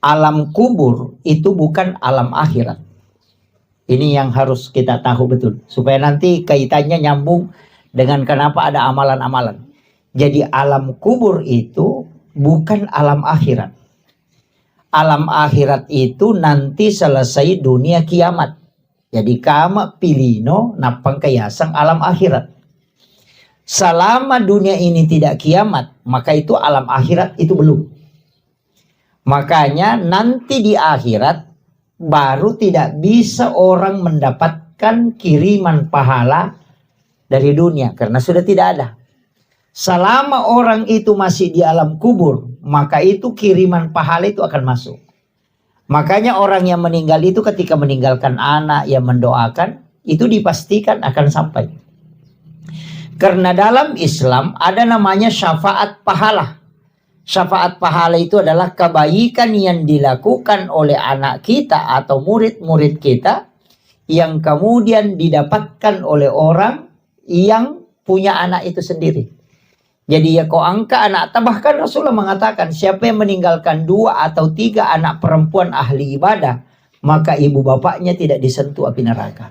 alam kubur itu bukan alam akhirat. Ini yang harus kita tahu betul, supaya nanti kaitannya nyambung dengan kenapa ada amalan-amalan. Jadi alam kubur itu bukan alam akhirat. Alam akhirat itu nanti selesai dunia kiamat. Jadi kama pilino napang kayasang alam akhirat. Selama dunia ini tidak kiamat, maka itu alam akhirat itu belum. Makanya nanti di akhirat baru tidak bisa orang mendapatkan kiriman pahala dari dunia, karena sudah tidak ada. Selama orang itu masih di alam kubur, maka itu kiriman pahala itu akan masuk. Makanya orang yang meninggal itu ketika meninggalkan anak yang mendoakan, itu dipastikan akan sampai. Karena dalam Islam ada namanya syafaat pahala. Syafaat pahala itu adalah kebaikan yang dilakukan oleh anak kita atau murid-murid kita yang kemudian didapatkan oleh orang yang punya anak itu sendiri. Jadi ya kau angka anak, bahkan Rasulullah mengatakan siapa yang meninggalkan 2 atau 3 anak perempuan ahli ibadah, maka ibu bapaknya tidak disentuh api neraka.